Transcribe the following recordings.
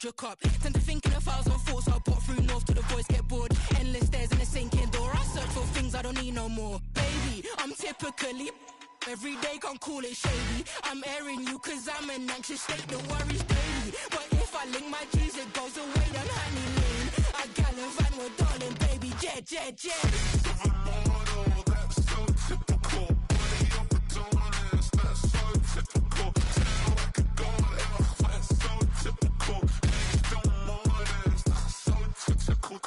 look up. Tend to think in 1,000 thoughts. I put through north till the voice get bored. Endless stairs in a sinking door. I search for things I don't need no more. Baby, I'm typically every day, can't call it shady. I'm airing you cause I'm an anxious state that worries daily. But if I link my G's, it goes away down honey lane. I gallivant with darling, baby, jet, jet, jet. That's so typical. Body up and honest, that's so typical. Tell I could go out, that's so typical. Please don't mind us, that's so typical.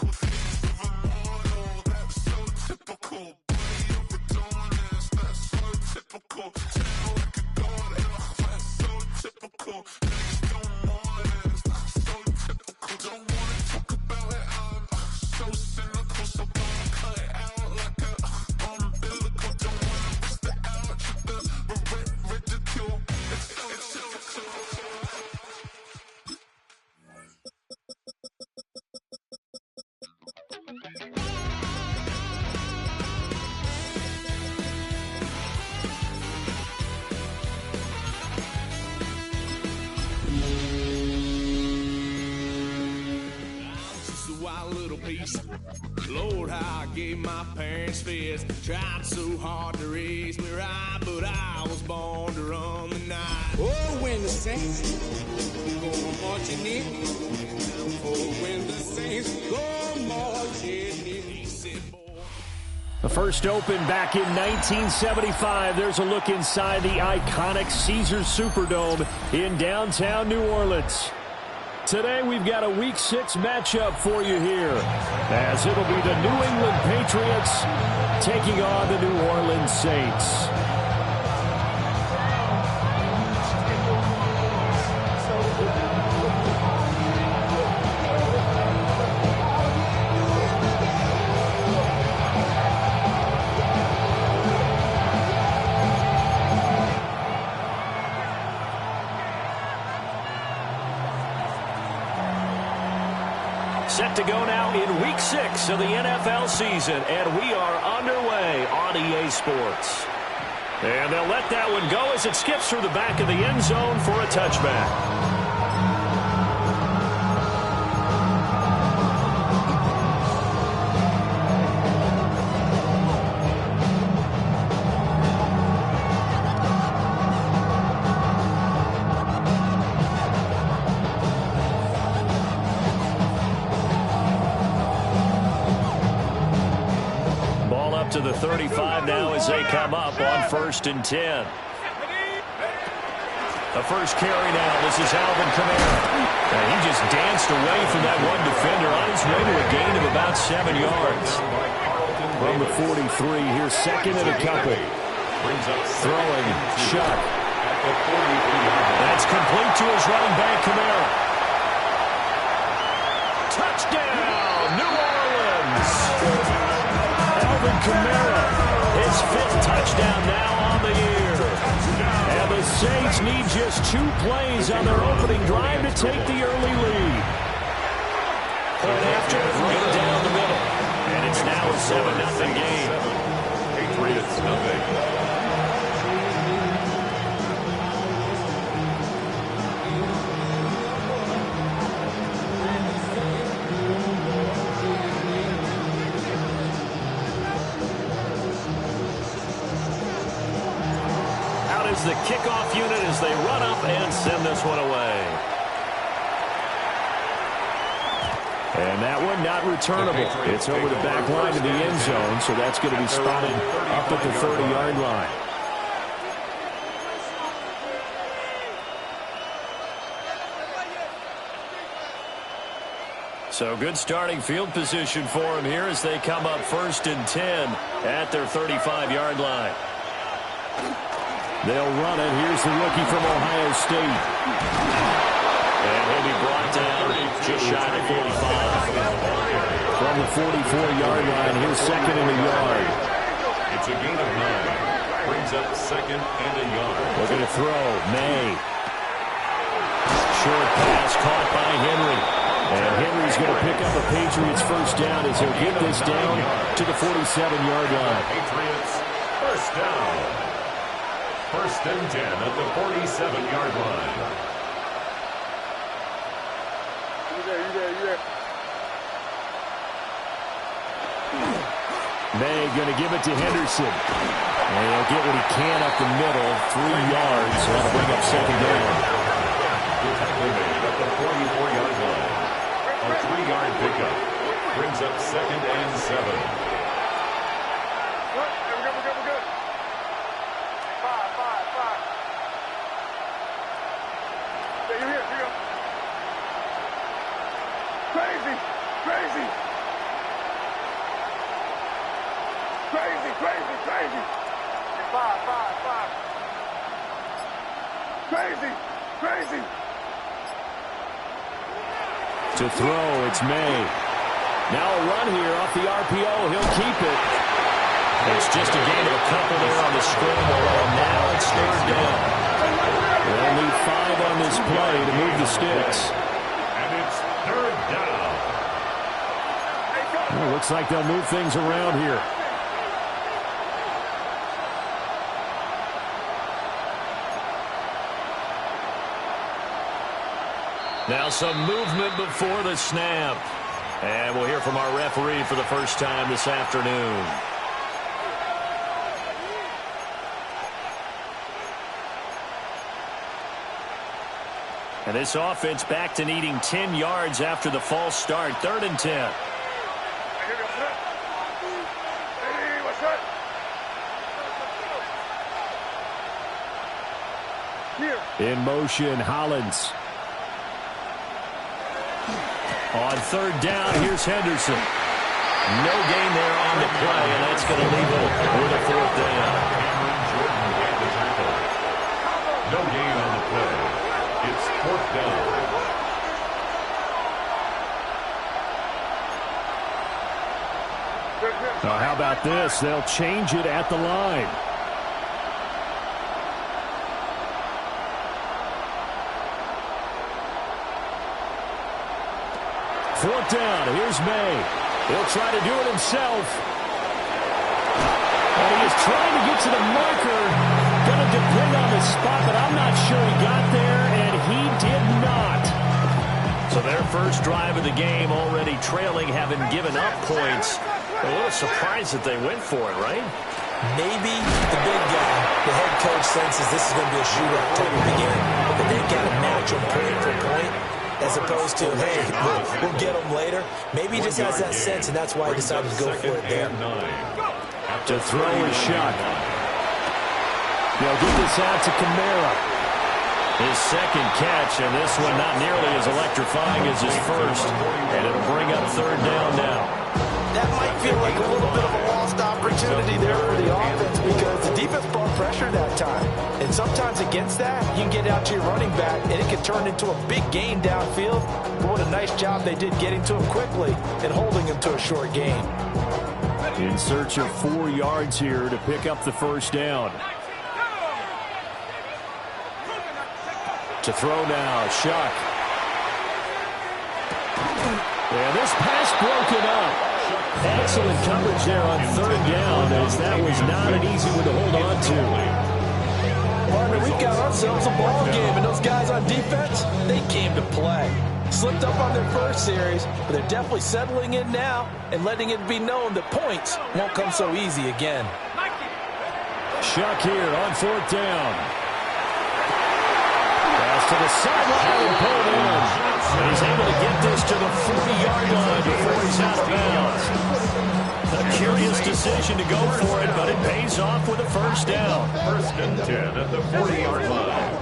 That's so typical. Body up and honest, that's so typical. Tell I could go out, that's so typical. Please don't mind us, that's so typical. Don't wanna talk about it, I'm so cynical, so don't cut it out like a umbilical. Don't wanna bust it out, ridicule. It's so typical. Lord, how I gave my parents fist. Tried so hard to raise me right, but I was born to run the night. Oh, when the saints go marching in. Oh, when the saints go marching in. The first open back in 1975. There's a look inside the iconic Caesars Superdome in downtown New Orleans. Today we've got a Week 6 matchup for you here, as it'll be the New England Patriots taking on the New Orleans Saints. Set to go now in Week 6 of the NFL season, and we are underway on EA Sports. And they'll let that one go as it skips through the back of the end zone for a touchback. To the 35 now as they come up on 1st and 10. The first carry now. This is Alvin Kamara. And he just danced away from that one defender on his way to a gain of about 7 yards. From the 43, here's second and a couple. Throwing, shot. That's complete to his running back, Kamara. Touchdown, New Orleans. Alvin Kamara, his 5th touchdown now on the year. And the Saints need just 2 plays on their opening drive to take the early lead. Point after, right down the middle. And it's now a 7-0 game. Patriots nothing. The kickoff unit as they run up and send this one away. And that one not returnable. It's over the back line to the end zone, so that's going to be spotted up at the 30-yard line. So good starting field position for them here as they come up 1st and 10 at their 35-yard line. They'll run it. Here's the rookie from Ohio State. And he'll be brought down just shy of 45. From the 44-yard line, here's second and a yard. It's a gain of 9. Brings up second and a yard. They're going to throw. May. Short pass caught by Henry. And Henry's going to pick up a Patriots first down as he'll get this down to the 47-yard line. Patriots first down. 1st and 10 at the 47-yard line. May going to give it to Henderson. And he'll get what he can up the middle. 3 yards. So that'll bring up second down. The tackle made at the 44-yard line. A 3-yard pickup brings up second and 7. We're good. 5. Yeah, you're here. Here you go. Crazy. Crazy. To throw, it's May. Now a run here off the RPO. He'll keep it. It's just a gain of a couple there on the scramble, and now it's third down. They'll need 5 on this play to move the sticks. And it's third down. Well, looks like they'll move things around here. Now some movement before the snap. And we'll hear from our referee for the first time this afternoon. And this offense back to needing 10 yards after the false start. 3rd and 10. In motion, Hollins. On 3rd down, here's Henderson. No gain there on the play, and that's going to leave it with a 4th down. No gain on the play. It's 4th down. Now, how about this? They'll change it at the line. Fourth down. Here's May. He'll try to do it himself. And he is trying to get to the marker. Going to depend on the spot, but I'm not sure he got there, and he did not. So their first drive of the game already trailing, having given up points. A little surprised that they went for it, right? Maybe the big guy, the head coach, senses this is going to be a shootout type of game, but they've got to match them point for point, as opposed to, hey, we'll get them later. Maybe he just has that sense, and that's why he decided to go for it there. To throw his shot. They'll get this out to Kamara. His second catch, and this one not nearly as electrifying as his first. And it'll bring up 3rd down now. That might feel like a little bit of a lost opportunity there for the offense because the defense brought pressure that time. And sometimes against that, you can get out to your running back, and it can turn into a big gain downfield. But what a nice job they did getting to him quickly and holding him to a short gain. In search of 4 yards here to pick up the first down. To throw now, Shuck. And this pass broken up. Excellent coverage there on 3rd down, as that was not an easy one to hold on to. Partner, we've got ourselves a ball game, and those guys on defense, they came to play. Slipped up on their first series, but they're definitely settling in now and letting it be known that points won't come so easy again. Shuck here on 4th down. Pass to the sideline and pulled in. And he's able to get this to the 40-yard line before he's out of bounds. A curious decision to go for it, but it pays off with a first down. 1st and 10 at the 40-yard line.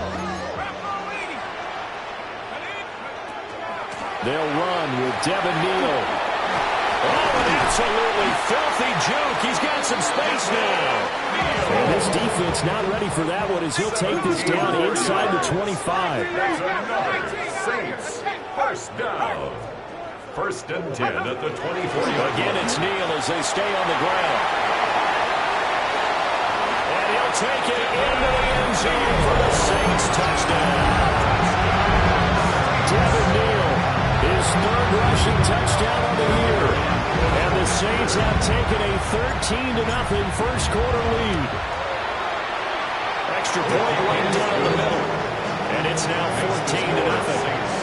They'll run with Devin Neal. Oh, an absolutely filthy juke. He's got some space now. And this defense not ready for that one as he'll take this down inside the 25. Saints, 1st down. 1st and 10 at the 24-yard line. Again, it's Neal as they stay on the ground. And he'll take it into the end zone for the Saints touchdown. Devin Neal, his 3rd rushing touchdown of the year. And the Saints have taken a 13-0 first quarter lead. Extra point right down the middle. And it's now 14-0.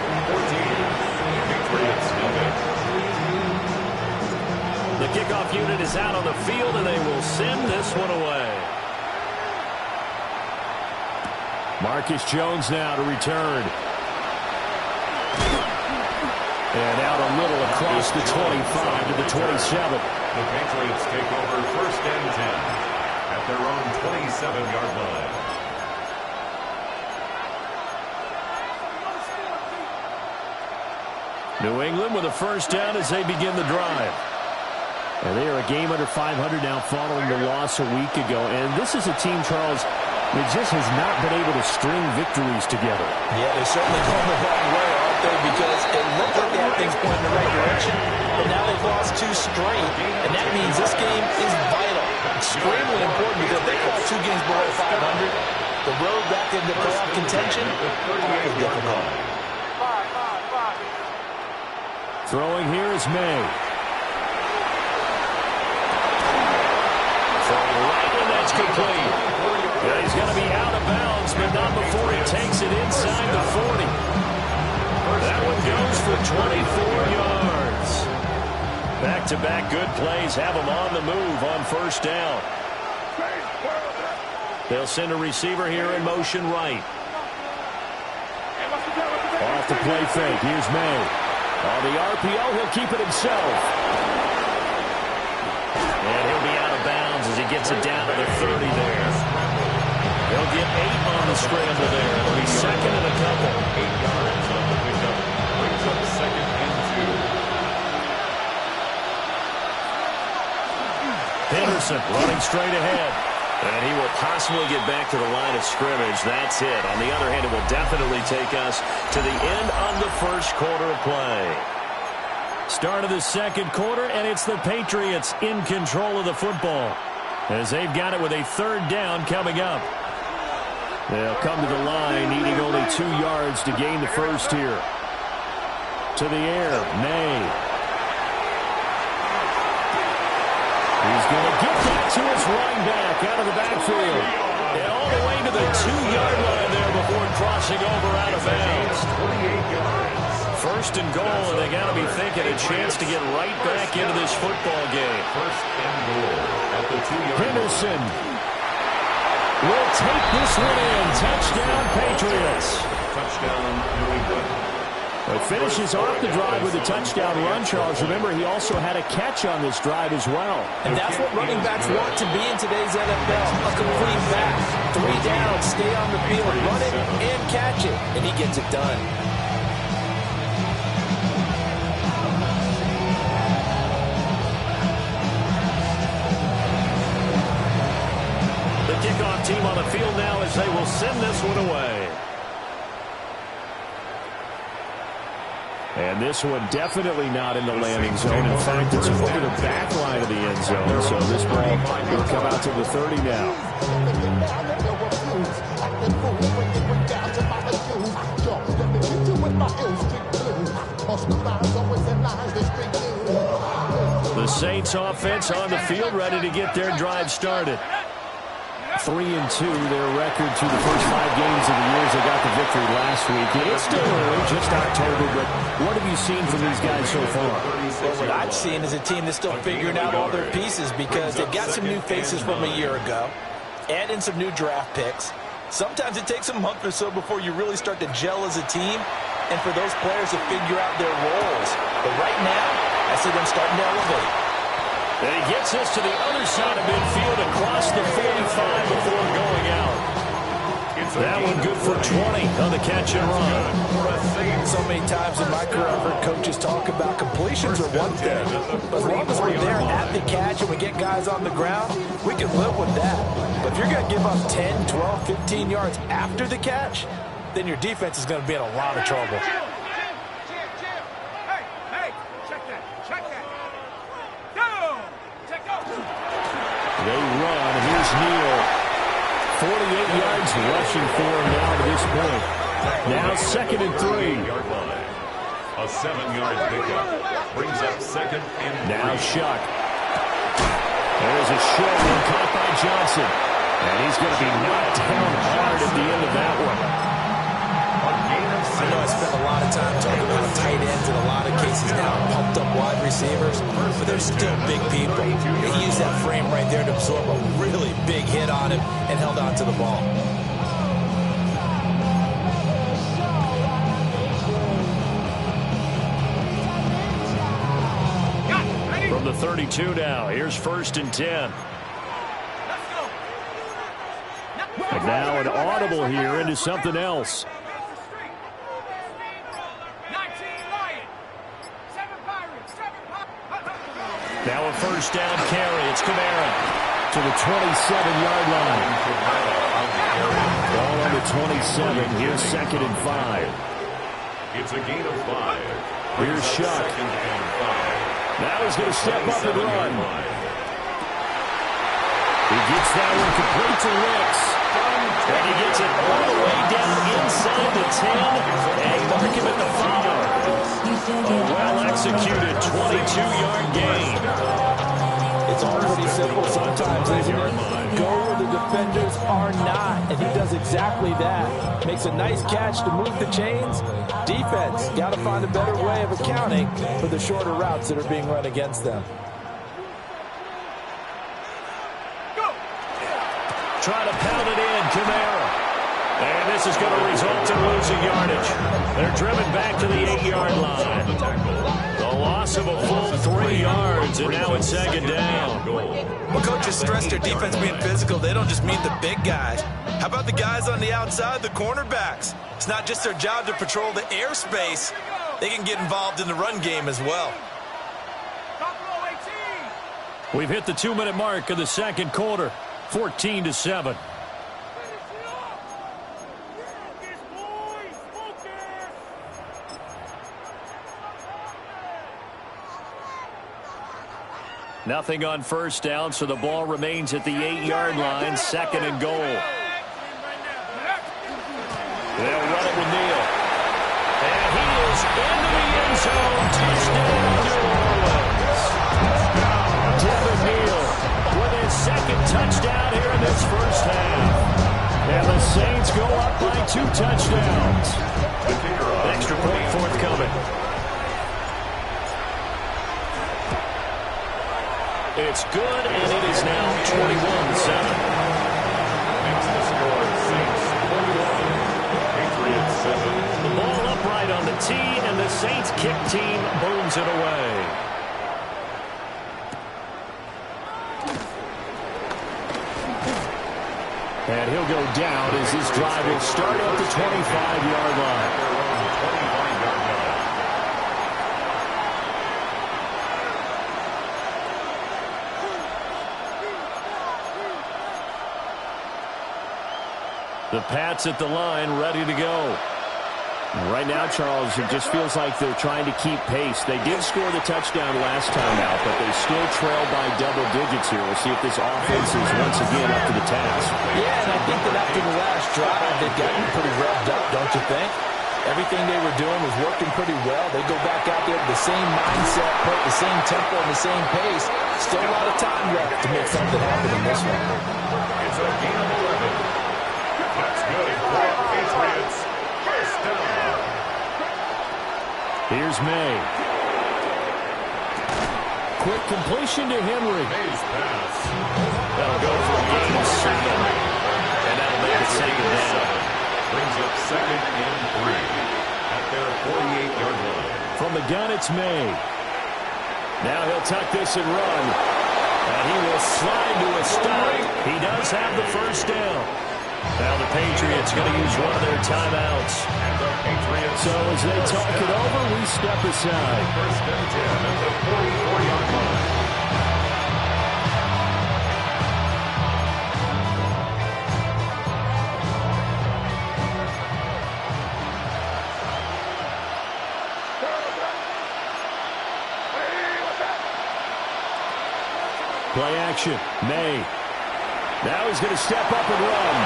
The kickoff unit is is out on the field, and they will send this one away. Marcus Jones now to return. And out a little across the 25 to the 27. The Patriots take over 1st and 10 at their own 27-yard line. New England with a first down as they begin the drive. And they are a game under 500 now following the loss a week ago. And this is a team, Charles, that just has not been able to string victories together. Yeah, they're certainly going the wrong way, aren't they? Because it looked like they had things pointing in the right direction, but now they've lost 2 straight, and that means this game is vital. Extremely important because if they fall 2 games below 500, the road back into playoff contention is difficult. Throwing here is May. Throwing right, and that's complete. Yeah, he's going to be out of bounds, but not before he takes it inside the 40. That one goes for 24 yards. Back-to-back good plays have him on the move on first down. They'll send a receiver here in motion right. Off the play fake. Here's May. On the RPO, he'll keep it himself. And he'll be out of bounds as he gets it down to the 30 there. He'll get 8 on the scramble there. It'll be second and a couple. 8 yards on the pickup. Brings up 2nd and 2. Henderson running straight ahead. And he will possibly get back to the line of scrimmage. That's it. On the other hand, it will definitely take us to the end of the first quarter of play. Start of the second quarter, and it's the Patriots in control of the football as they've got it with a 3rd down coming up. They'll come to the line, needing only 2 yards to gain the first here. To the air, May. He's going to get that to his running back out of the backfield. And all the way to the 2-yard line there before crossing over out of bounds. 28 yards. First and goal, and they got to be thinking a chance to get right back into this football game. 1st and goal at the 2-yard line. Henderson will take this one in. Touchdown, Patriots. Touchdown, New England. It finishes off the drive with a touchdown run, Charles. Remember, he also had a catch on this drive as well. And that's what running backs want to be in today's NFL, a complete back. 3 down, stay on the field, run it and catch it, and he gets it done. The kickoff team on the field now as they will send this one away. And this one definitely not in the landing zone. In fact, it's over the back line of the end zone. So this ball will come out to the 30 now. The Saints offense on the field, ready to get their drive started. 3-2, their record through the first 5 games of the year as they got the victory last week. It's still early, just October, but what have you seen from these guys so far? Well, what I've seen is a team that's still figuring out all their pieces because they've got some new faces from a year ago, add in some new draft picks. Sometimes it takes a month or so before you really start to gel as a team and for those players to figure out their roles. But right now, I see them starting to elevate. And he gets us to the other side of midfield across the 45 before going out. That one good for 20 on the catch and run. So many times in my career I've heard coaches talk about completions are one thing. But as long as we're there at the catch and we get guys on the ground, we can live with that. But if you're going to give up 10, 12, 15 yards after the catch, then your defense is going to be in a lot of trouble. They run. Here's Neal. 48 yards rushing for him now to this point. Now 2nd and 3. A 7-yard pickup. Brings up 2nd and 3. Now Shuck. There's a short one caught by Johnson. And he's going to be knocked down hard at the end of that one. I know I spent a lot of of time talking about tight ends in a lot of cases now, pumped up wide receivers, but they're still big people. He used that frame right there to absorb a really big hit on him and held on to the ball. From the 32 now, here's 1st and 10. And now an audible here into something else. Now a 1st down carry. It's Kamara to the 27-yard line. Ball on the 27. Here's 2nd and 5. It's a gain of 5. Here's Shuck. 2nd and 5. Now he's going to step up and run. He gets that one complete to Wicks. And he gets it all the way down inside the 10. And mark him at the 5. A well-executed 22-yard gain. It's all pretty simple sometimes, isn't it? Go where the defenders are not, and he does exactly that. Makes a nice catch to move the chains. Defense, got to find a better way of accounting for the shorter routes that are being run against them. Try to pound it in, Kamara. And this is going to result in losing yardage. They're driven back to the 8-yard line. The loss of a full 3 yards, and now it's 2nd down. Well, coaches stress their defense being physical. They don't just mean the big guys. How about the guys on the outside, the cornerbacks? It's not just their job to patrol the airspace. They can get involved in the run game as well. We've hit the 2-minute mark of the 2nd quarter. 14-7. Nothing on 1st down, so the ball remains at the 8-yard line. 2nd and goal. They'll run it with Neal. And he is into the end zone. Touchdown, New Orleans. Devin Neal with his 2nd touchdown here in this 1st half. And the Saints go up by 2 touchdowns. Extra point forthcoming. It's good, and it is now 21-7. Makes the score Saints 21, Patriots 7. The ball upright on the tee, and the Saints kick team booms it away. And he'll go down as this drive will start at the 25-yard line. The Pats at the line, ready to go. Right now, Charles, it just feels like they're trying to keep pace. They did score the touchdown last time out, but they still trail by double digits here. We'll see if this offense is once again up to the task. Yeah, and I think that after the last drive, they've gotten pretty revved up, don't you think? Everything they were doing was working pretty well. They go back out there with the same mindset, put the same tempo and the same pace. Still a lot of time left to make something happen in this one. It's a gain of 11. That's good for Patriots. 1st down. Here's May. Quick completion to Henry. May's pass. That'll go for a gain of 7. And that'll make it 2nd down. Brings up 2nd and 3 at their 48-yard line. From the gun, it's May. Now he'll tuck this and run. And he will slide to a stop. He does have the 1st down. Now the Patriots going to use one of their timeouts. And the Patriots. So as they talk it over, we step aside. 1st and 10 at the 44-yard line. Play action. May. Now he's going to step up and run.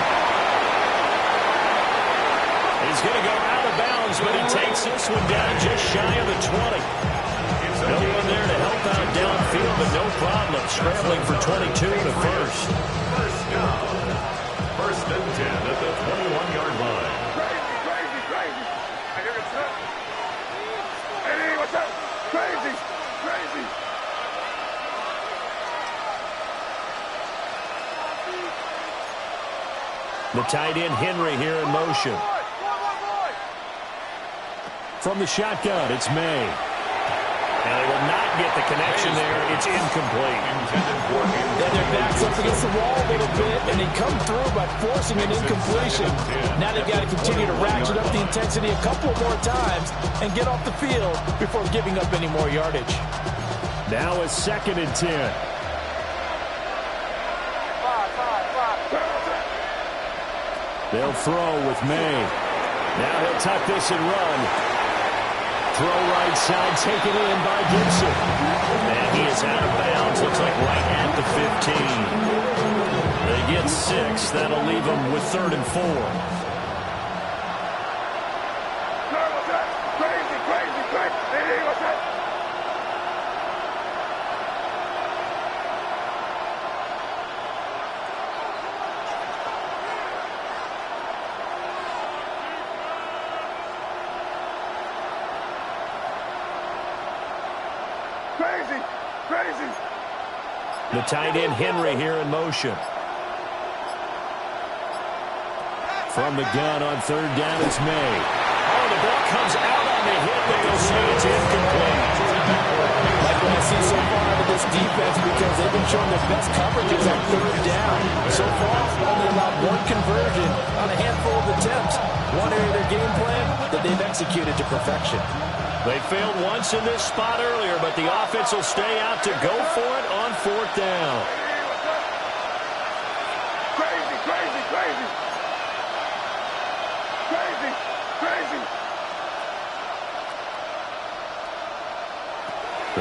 He's going to go out of bounds, but he takes this one down just shy of the 20. No one there to help out downfield, but no problem. Scrambling for 22 and a 1st. 1st down. 1st and 10 at the 21-yard line. Crazy. I hear it's The tight end, Henry, here in motion. From the shotgun, it's May. And they will not get the connection there. It's incomplete. Yeah, their back's up against the wall a little bit, and they come through by forcing an incompletion. Now they've got to continue to ratchet up the intensity a couple more times and get off the field before giving up any more yardage. Now a 2nd and 10. They'll throw with May. Now he'll tuck this and run. Throw right side, taken in by Gibson. And he is out of bounds. Looks like right at the 15. They get 6. That'll leave them with 3rd and 4. The tight end, Henry, here in motion. From the gun on 3rd down, it's May. Oh, the ball comes out on the hit, but they'll say it's incomplete. Like what I see so far out of this defense, because they've been showing their best coverages on 3rd down. So far, only allowed 1 conversion on a handful of attempts. One area of their game plan that they've executed to perfection. They failed once in this spot earlier, but the offense will stay out to go for it on 4th down. Crazy, crazy, crazy. Crazy, crazy.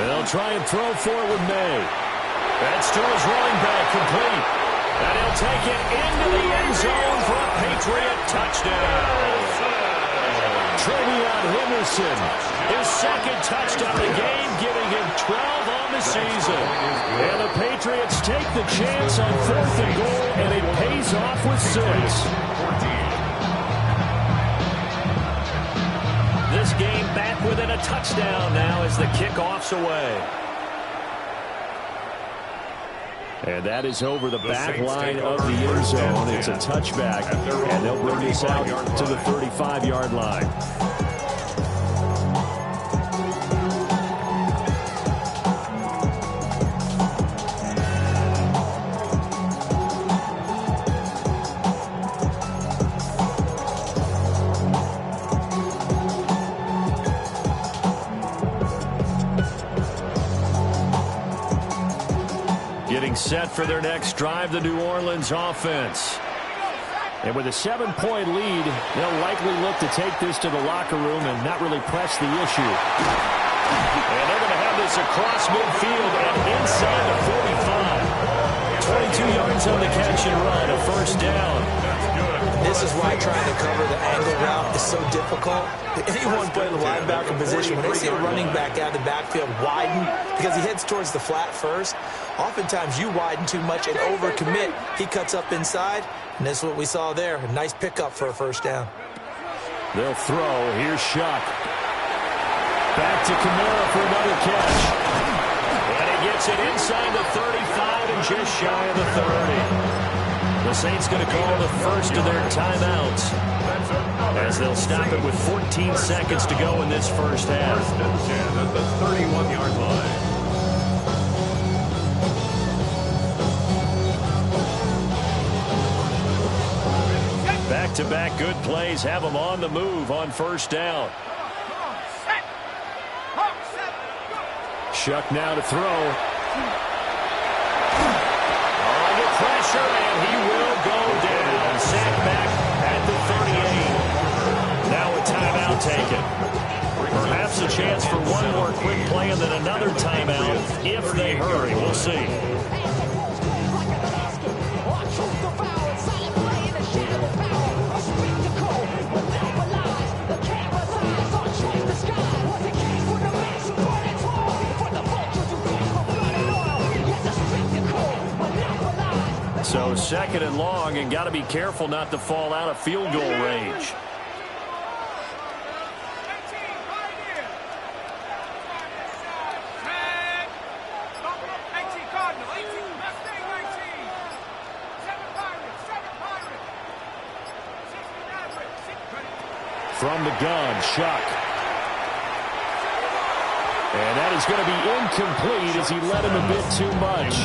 They'll try and throw for it with May. That's to his running back, complete. And he'll take it into the end zone for a Patriot touchdown. Trevion Henderson, his 2nd touchdown of the game, giving him 12 on the season. And the Patriots take the chance on 4th and goal, and it pays off with 6. This game back within a touchdown now as the kickoff's away. And that is over the back line of the end zone. It's a touchback, and they'll bring this out to the 35-yard line. Set for their next drive, the New Orleans offense. And with a 7-point lead, they'll likely look to take this to the locker room and not really press the issue. And they're going to have this across midfield and inside the 45. 22 yards on the catch and run, a 1st down. This is why trying to cover the angle route is so difficult. Anyone playing the linebacker position, when they see a running back out of the backfield widen because he heads towards the flat first, oftentimes you widen too much and overcommit. He cuts up inside, and that's what we saw there. A nice pickup for a 1st down. They'll throw. Here's Shuck. Back to Kamara for another catch. And he gets it inside the 35 and just shy of the 30. The Saints going to call the first of their timeouts as they'll stop it with 14 seconds to go in this 1st half. 1st and 10 at the 31-yard line. Back-to-back good plays have them on the move on 1st down. Shuck now to throw. Under pressure, and he will go down. Sacked back at the 38. Now a timeout taken. Perhaps a chance for one more quick play and then another timeout if they hurry. We'll see. So 2nd and long, and got to be careful not to fall out of field goal range. From the gun, Chuck. And that is going to be incomplete as he led him a bit too much.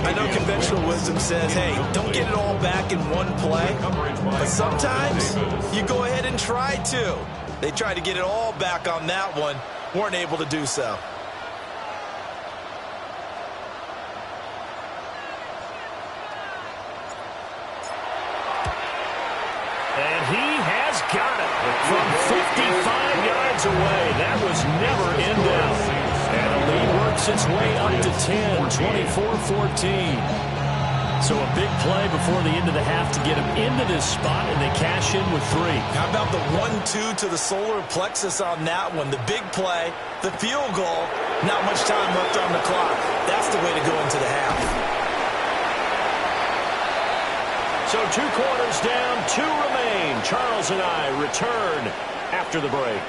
I know conventional wisdom says, hey, don't get it all back in one play. But sometimes you go ahead and try to. They tried to get it all back on that one. Weren't able to do so. And he has got it from 55 yards away. That was never in doubt. And the lead works its way up to 10, 24-14. So a big play before the end of the half to get him into this spot, and they cash in with 3. How about the 1-2 to the solar plexus on that one? The big play, the field goal, not much time left on the clock. That's the way to go into the half. So 2 quarters down, 2 remain. Charles and I return after the break.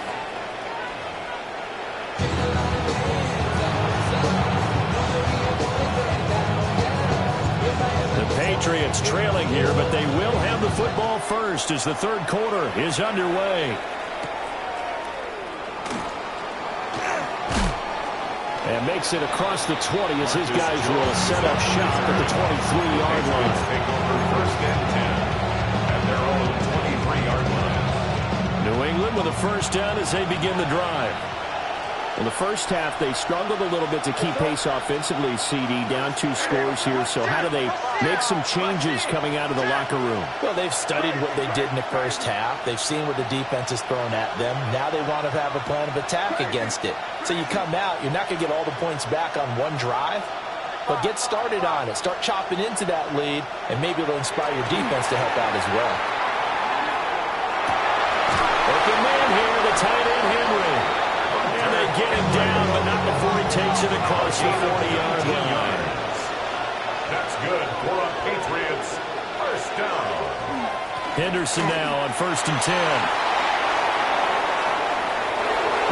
The Patriots trailing here, but they will have the football first as the third quarter is underway. And makes it across the 20 as his guys will set up shop at the 23-yard line. Take over first and 10 at their own 23-yard line. New England with a first down as they begin the drive. In the first half, they struggled a little bit to keep pace offensively, CD, down 2 scores here. So how do they make some changes coming out of the locker room? Well, they've studied what they did in the first half. They've seen what the defense has thrown at them. Now they want to have a plan of attack against it. So you come out, you're not going to get all the points back on one drive, but get started on it. Start chopping into that lead, and maybe it'll inspire your defense to help out as well. Open man here, the tight end Henry. And they get him down, but not before he takes it across the 40-yard line. That's good for a Patriots first down. Henderson now on 1st and 10.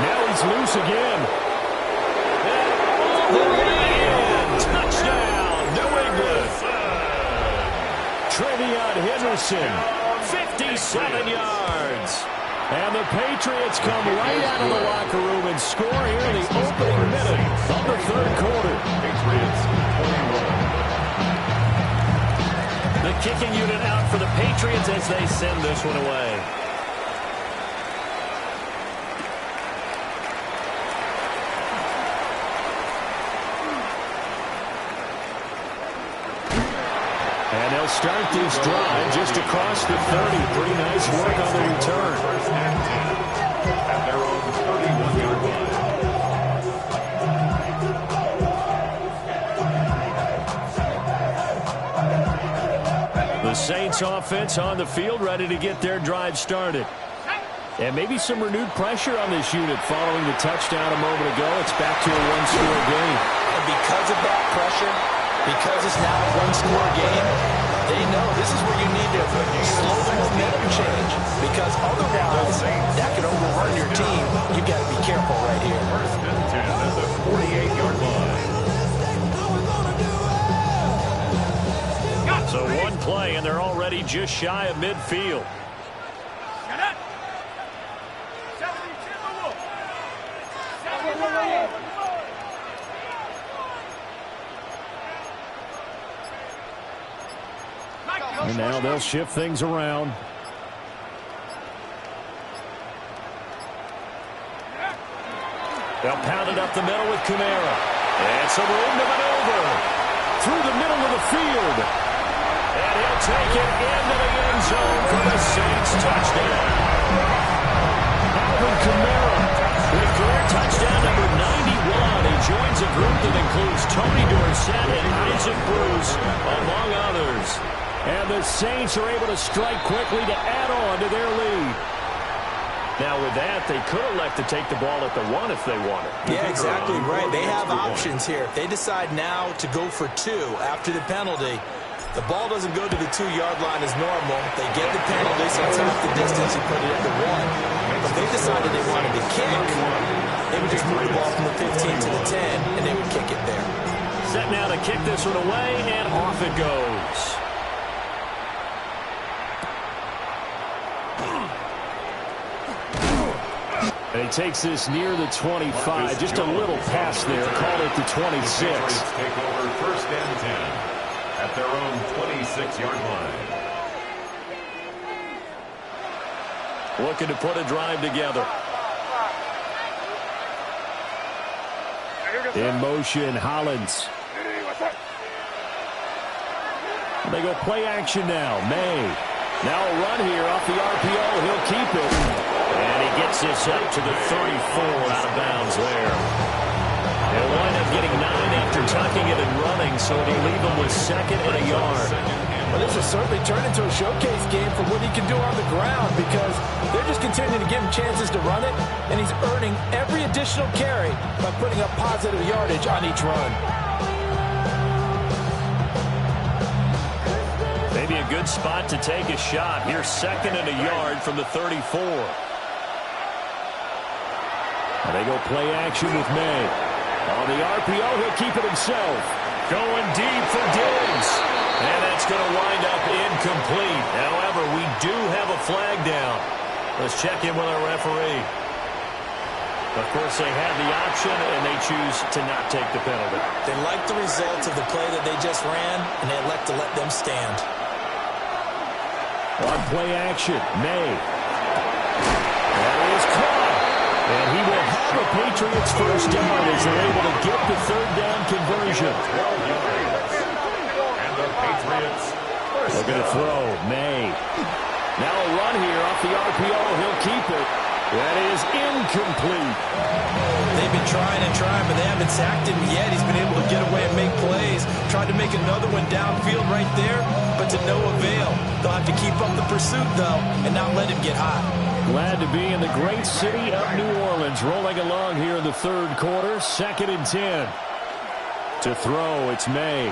Now he's loose again. And all the way in. Touchdown, New England. Trevion Henderson, 57 yards. And the Patriots come right out of the locker room and score here in the opening minute of the third quarter. Patriots 21. The kicking unit out for the Patriots as they send this one away. And they'll start this drive just across the 30. Pretty nice work on the return. First and 10 at their own 31-yard line. The Saints offense on the field, ready to get their drive started. And maybe some renewed pressure on this unit following the touchdown a moment ago. It's back to a one-score game. And because of that pressure, because it's now a one-score game, they know this is where you need to slow the momentum change. Because otherwise, that could overrun your team. You've got to be careful right here. First and 10 at the 48-yard line. So one play, and they're already just shy of midfield. And now they'll shift things around. They'll pound it up the middle with Kamara. And some room to maneuver through the middle of the field. And he'll take it into the end zone for the Saints touchdown. Alvin Kamara with career touchdown number 91. He joins a group that includes Tony Dorsett and Isaac Bruce, among others. And the Saints are able to strike quickly to add on to their lead. Now, with that, they could elect to take the ball at the 1 if they wanted. Yeah, exactly right. They have options here. If they decide now to go for 2 after the penalty, the ball doesn't go to the 2-yard line as normal. They get the penalty, so it's half the distance. You put it at the 1. If they decided they wanted to kick, they would just move the ball from the 15 to the 10, and they would kick it there. Set now to kick this one away, and off it goes. And he takes this near the 25. Just a little pass there. Call it the 26. Take over first and 10 at their own 26-yard line. Looking to put a drive together. In motion, Hollins. They go play action now. May. Now a run here off the RPO. He'll keep it. And he gets this up to the 34 out of bounds there. He'll wind up getting 9 after tucking it and running, so it'll leave him with second and a yard. Well, this has certainly turned into a showcase game for what he can do on the ground because they're just continuing to give him chances to run it, and he's earning every additional carry by putting up positive yardage on each run. Maybe a good spot to take a shot. Here's second and a yard from the 34. And they go play action with May. On the RPO, he'll keep it himself. Going deep for Diggs. And that's going to wind up incomplete. However, we do have a flag down. Let's check in with our referee. Of course, they had the option, and they choose to not take the penalty. They like the results of the play that they just ran, and they elect to let them stand. On play action, May. That is caught. And he will have a Patriots first down as they're able to get the third down conversion. And the Patriots looking to throw, May. Now a run here off the RPO. He'll keep it. That is incomplete. They've been trying and trying, but they haven't sacked him yet. He's been able to get away and make plays. Tried to make another one downfield right there, but to no avail. They'll have to keep up the pursuit, though, and not let him get hot. Glad to be in the great city of New Orleans. Rolling along here in the third quarter. Second and 10. To throw, it's May.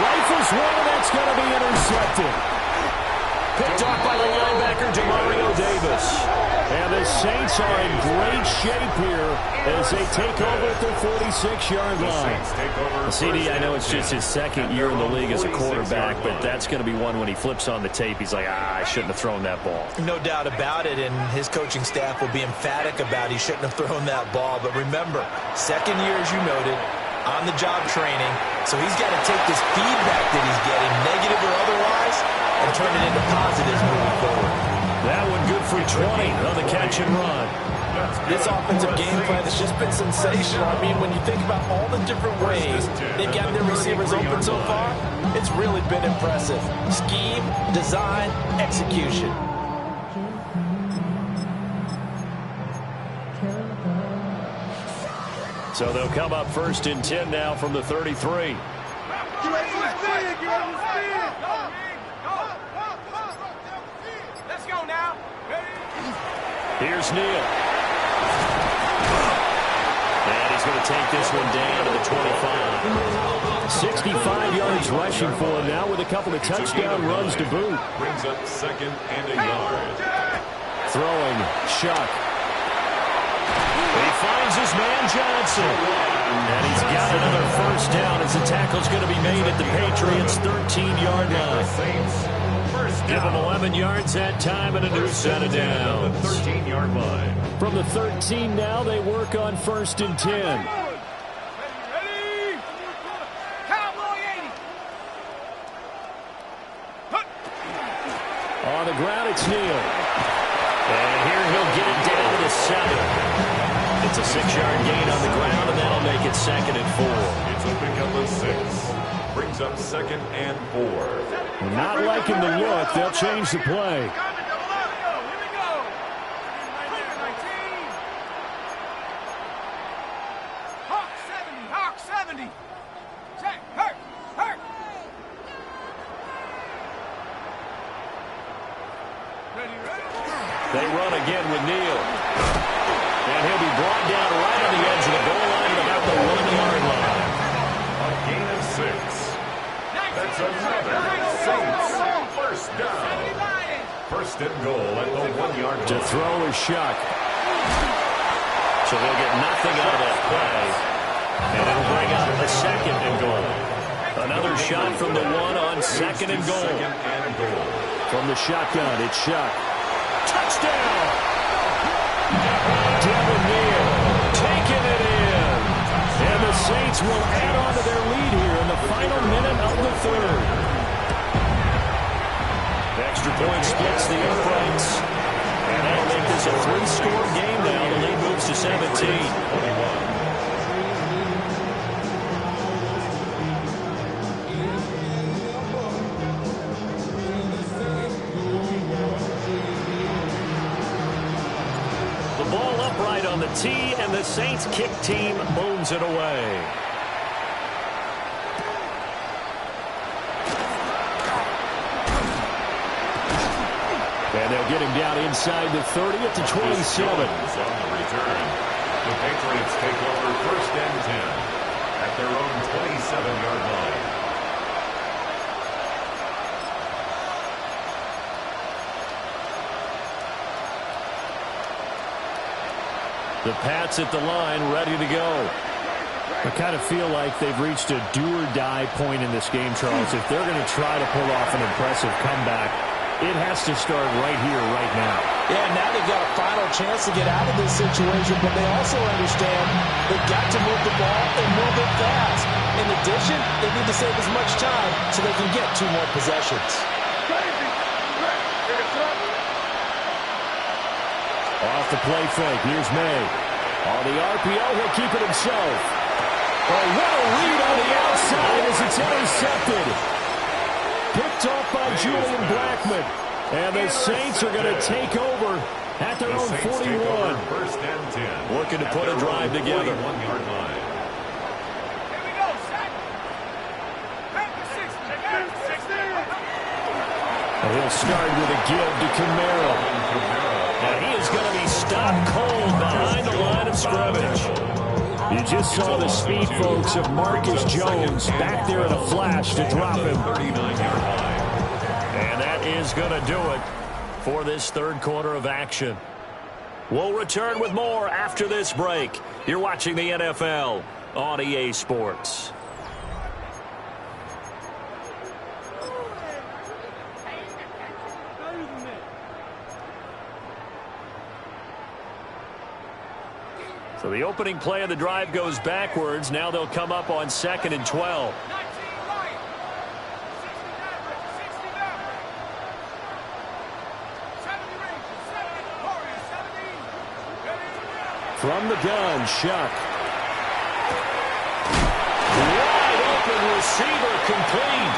Rifles one, and that's going to be intercepted. Picked off by the linebacker, Demario Davis. And the Saints are in great shape here as they take over at their 46-yard line. CD, I know it's just his second year in the league as a quarterback, but that's going to be one when he flips on the tape. He's like, I shouldn't have thrown that ball. No doubt about it, and his coaching staff will be emphatic about he shouldn't have thrown that ball. But remember, second year, as you noted, on-the-job training, so he's got to take this feedback that he's getting, negative or otherwise, and turn it into positives moving forward. That one good for 20 on the catch and run. This offensive game plan has just been sensational. I mean, when you think about all the different ways they've got their receivers open so far, it's really been impressive. Scheme, design, execution. So they'll come up first and 10 now from the 33. Let's go now. Here's Neal. And he's going to take this one down to the 25. 65 yards rushing for him now with a couple of touchdown runs to boot. brings up second and a yard. Throwing, Shuck. He finds his man Johnson. And he's got another first down as the tackle's going to be made at the Patriots' 13-yard line. Give him 11 yards that time and a new set of downs. 13-yard line. From the 13 now, they work on first and 10. Ready? Cowboy 80. On the ground, it's Neal. And here he'll get it down to the 7. It's a 6-yard gain on the ground, and that'll make it second and 4. It's a pickup of 6. Brings up second and 4. Not liking the look. They'll change the play. Hawk 70. Check. Hurt. Ready. They run again with Neal. And he'll be brought down right on the edge of the goal line at about the 1-yard line. A gain of 6. That's another Saints first down. First and goal at the 1-yard line. To throw is Shuck. So they'll get nothing out of that play. And it'll bring up a second and goal. Another shot from the 1 on second and goal. Second and goal. From the shotgun, it's Shuck. Touchdown! will add on to their lead here in the final minute of the third. The extra point splits the uprights. And that'll make this a 3-score game now. The lead moves to 17. Ball upright on the tee, and the Saints kick team moves it away. And they'll get him down inside the 30 at the 27. On the return, the Patriots take over 1st and 10 at their own 27-yard line. The Pats at the line, ready to go. I kind of feel like they've reached a do-or-die point in this game, Charles. If they're going to try to pull off an impressive comeback, it has to start right here, right now. Yeah, now they've got a final chance to get out of this situation, but they also understand they've got to move the ball and move it fast. In addition, they need to save as much time so they can get 2 more possessions. Off the play fake, here's May. On the RPO, he'll keep it himself. Oh, what a read on the outside as it's intercepted. Picked off by Julian Blackmon. And the Saints are going to take over at their own 41. 1st and 10. Looking to put a drive together. 41-yard line. Here we go, Sack. Back to 60. And he'll start with a give to Camaro. And he is going to be stopped cold behind the line of scrimmage. You just saw the speed, folks, of Marcus Jones back there in a flash to drop him. 39-yard line. And that is going to do it for this third quarter of action. We'll return with more after this break. You're watching the NFL on EA Sports. So the opening play of the drive goes backwards. Now they'll come up on 2nd and 12. From the gun, Shuck. Wide open receiver complete.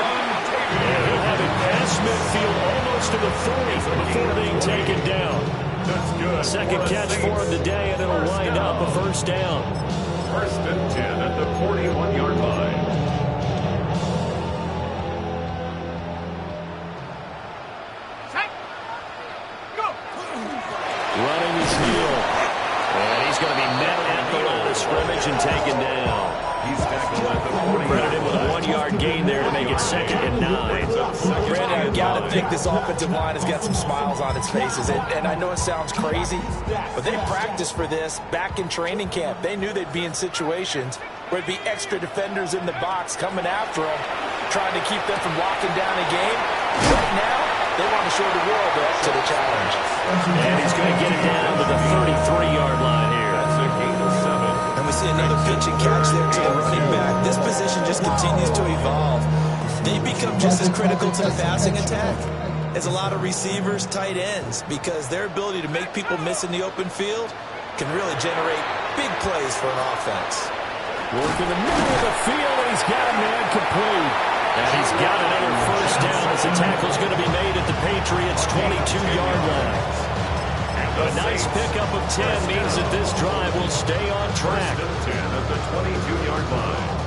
And he'll have it past midfield almost to the 40 before being taken down. That's good. Second catch for him today, and it'll wind up a 1st down. 1st and 10 at the 41-yard line. Go. Running his heel. And he's going to be met at the line of scrimmage and taken down. He's tackled at the 40. Credited with a 1-yard gain there to make it 2nd and 9. Brandon, I got to think this offensive line has got some smiles on its faces. And I know it sounds crazy, but they practiced for this back in training camp. They knew they'd be in situations where there'd be extra defenders in the box coming after them, trying to keep them from locking down a game. Right now, they want to show the world they're up to the challenge. And he's going to get it down to the 33-yard line here. That's a gain of 7. And we see another pitch and catch there to the running back. This position just continues to evolve. They become just as critical to the passing attack as a lot of receivers, tight ends, because their ability to make people miss in the open field can really generate big plays for an offense. Working the middle of the field, and he's got a man complete. And he's got another 1st down as the tackle's going to be made at the Patriots' 22-yard line. A nice pickup of 10 means that this drive will stay on track. 1st and 10 at the 22-yard line.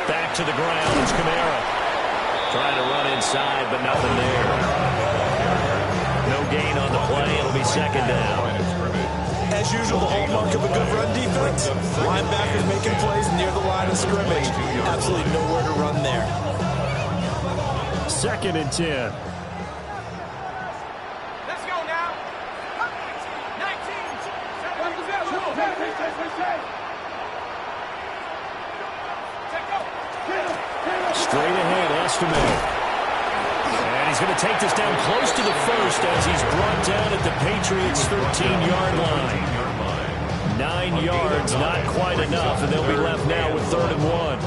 Back to the ground, it's Camara. Trying to run inside, but nothing there. No gain on the play, it'll be 2nd down. As usual, the hallmark of a good run defense, linebackers making plays near the line of scrimmage. Absolutely nowhere to run there. 2nd and 10. Straight ahead, Estime. And he's going to take this down close to the first as he's brought down at the Patriots' 13-yard line. 9 yards, not quite enough, and they'll be left now with 3rd and 1.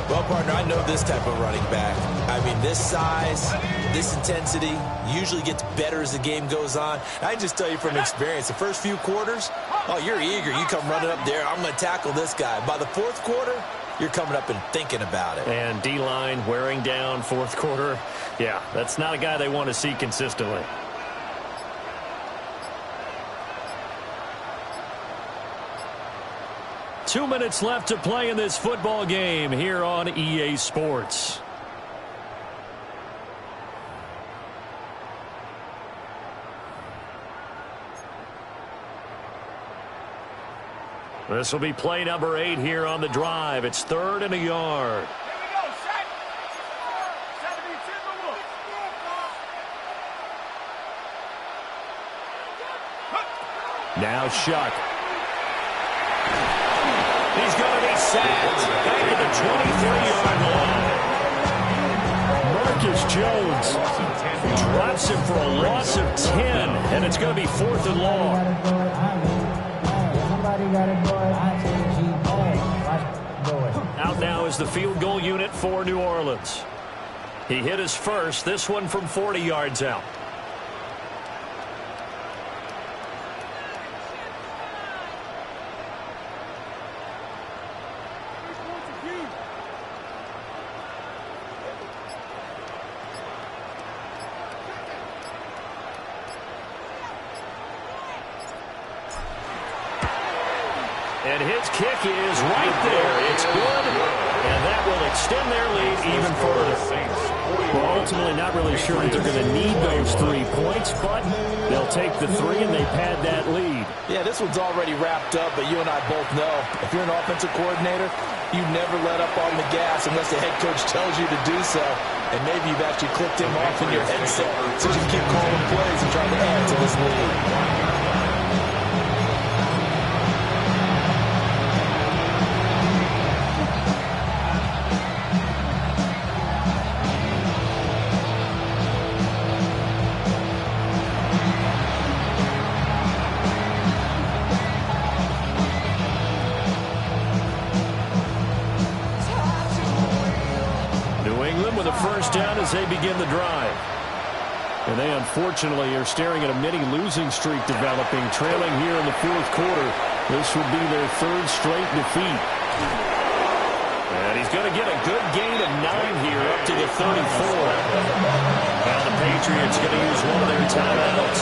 Well, partner, I know this type of running back. I mean, this size, this intensity usually gets better as the game goes on. I can just tell you from experience, the first few quarters, oh, you're eager. You come running up there, I'm going to tackle this guy. By the 4th quarter, you're coming up and thinking about it. And D-line wearing down 4th quarter. Yeah, that's not a guy they want to see consistently. Two minutes left to play in this football game here on EA Sports. This will be play number 8 here on the drive. It's 3rd and a yard. Here we go, set. 72 Now Shuck. He's going to be sacked back at the 23-yard line. Marcus Jones drops him for a loss of 10, and it's going to be 4th and long. Out now is the field goal unit for New Orleans. He hit his first, this one from 40 yards out. And his kick is right there. It's good, and that will extend their lead even further. Well, ultimately not really sure that they're going to need those 3 points, but they'll take the 3 and they pad that lead. Yeah, this one's already wrapped up, but you and I both know if you're an offensive coordinator, you never let up on the gas unless the head coach tells you to do so. And maybe you've actually clicked him off in your headset, so just keep calling plays and trying to add to this lead. With a first down as they begin the drive. And they unfortunately are staring at a mini losing streak developing, trailing here in the 4th quarter. This would be their 3rd straight defeat. And he's going to get a good gain of 9 here up to the 34. Now the Patriots going to use one of their timeouts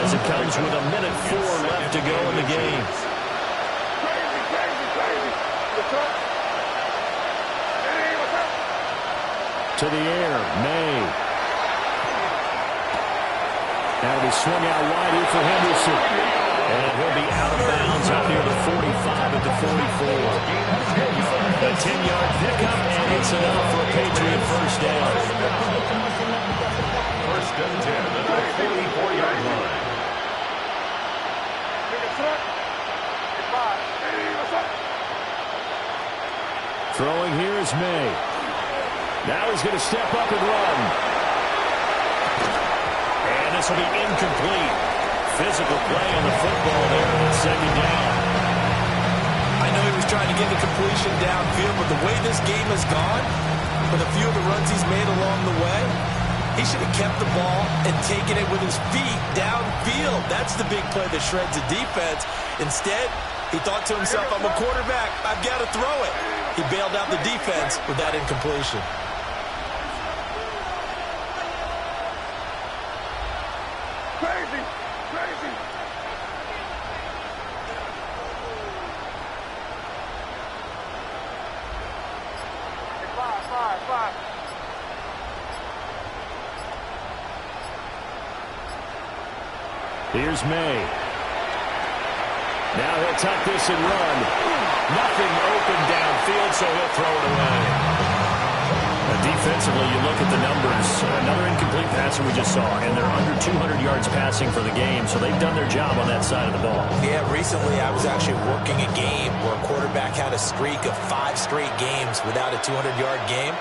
as it comes with 1:04 left to go in the game. To the air, May. That'll be swung out wide here for Henderson. And he'll be out of bounds up near the 45 at the 44. A 10-yard pickup, and it's enough for a Patriot first down. First and 10 at the 44-yard line. Throwing here is May. Now he's going to step up and run. And this will be incomplete. Physical play on the football there on 2nd down. I know he was trying to get the completion downfield, but the way this game has gone, with a few of the runs he's made along the way, he should have kept the ball and taken it with his feet downfield. That's the big play that shreds the defense. Instead, he thought to himself, I'm a quarterback, I've got to throw it. He bailed out the defense with that incompletion. Here's May. Now he'll tuck this and run. Nothing open downfield, so he'll throw it away. A Defensively, you look at the numbers. Another incomplete passer we just saw, and they're under 200 yards passing for the game, so they've done their job on that side of the ball. Yeah, recently I was actually working a game where a quarterback had a streak of 5 straight games without a 200-yard game,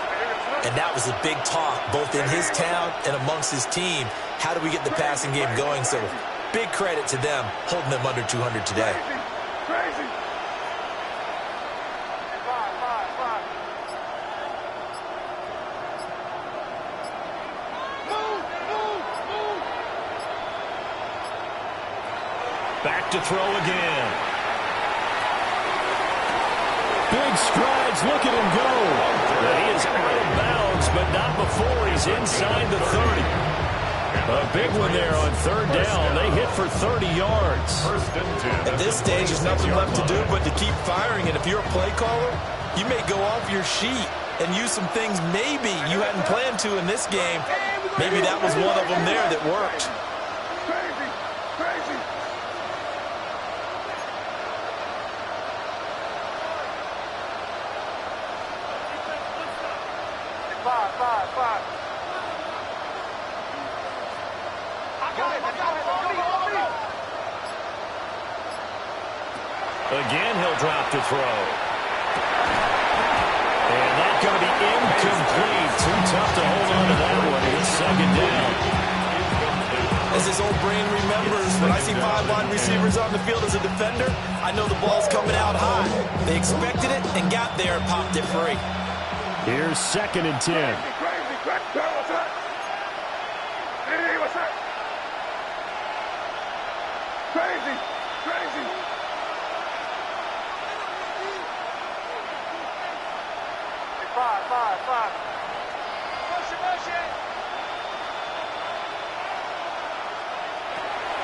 and that was a big talk both in his town and amongst his team. How do we get the passing game going? So big credit to them holding them under 200 today. Crazy. Back to throw again. Big strides. Look at him go. He is out of bounds, but not before he's inside the 30. A big one there on third down. They hit for 30 yards. At this stage, there's nothing left to do but to keep firing. And if you're a play caller, you may go off your sheet and use some things maybe you hadn't planned to in this game. Maybe that was one of them there that worked. Crazy. Crazy. Five. Again, he'll drop to throw. And that's going to be incomplete. Too tough to hold on to that one. It's second down. As his old brain remembers, when I see 5 wide receivers on the field as a defender, I know the ball's coming out high. They expected it and got there and popped it free. Here's 2nd and 10. Crazy. What's that? Hey, what's that? Crazy. Five. Motion.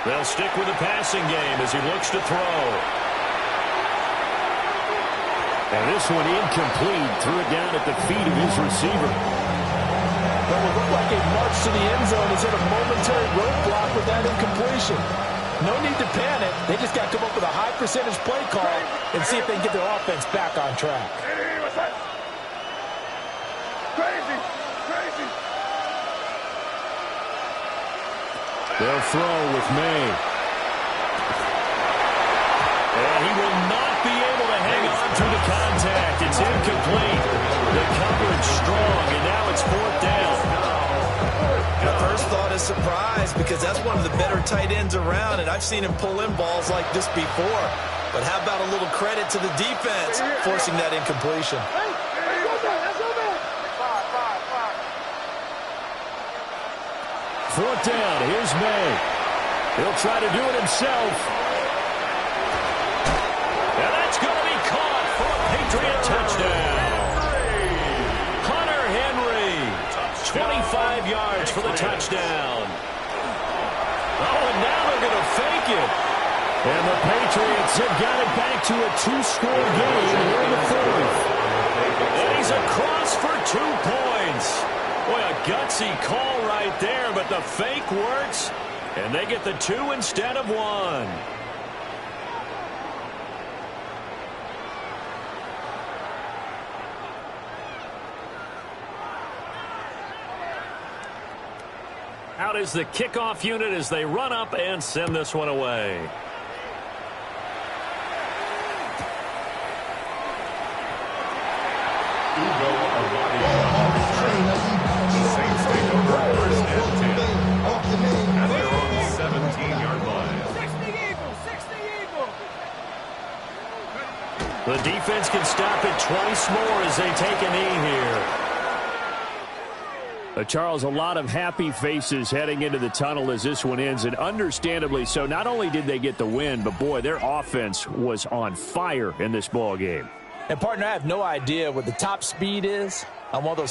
They'll stick with the passing game as he looks to throw. And this one incomplete. Threw it down at the feet of his receiver. Well, it looked like a march to the end zone is in a momentary roadblock with that incompletion. No need to panic. They just got to come up with a high percentage play call and see if they can get their offense back on track. Hey, what's that? Crazy. They'll throw with May. And he will not be able to hang on to the contact. It's incomplete. The coverage strong, and now it's 4th down. The first thought is surprise because that's one of the better tight ends around, and I've seen him pull in balls like this before. But how about a little credit to the defense forcing that incompletion? Fourth down. Here's May. He'll try to do it himself. And that's going to be caught for a Patriot touchdown. Hunter Henry. 25 yards for the touchdown. Oh, and now they're going to fake it. And the Patriots have got it back to a 2-score game here in the 4th. And he's across for 2 points. Boy, a gutsy call right there, but the fake works, and they get the 2 instead of 1. Out is the kickoff unit as they run up and send this one away. Saints take over 1st and 10. At their own 17-yard line. 60 Eagles. The defense can stop it twice more as they take a knee here. Charles, a lot of happy faces heading into the tunnel as this one ends, and understandably so. Not only did they get the win, but boy, their offense was on fire in this ball game. And partner, I have no idea what the top speed is on one of those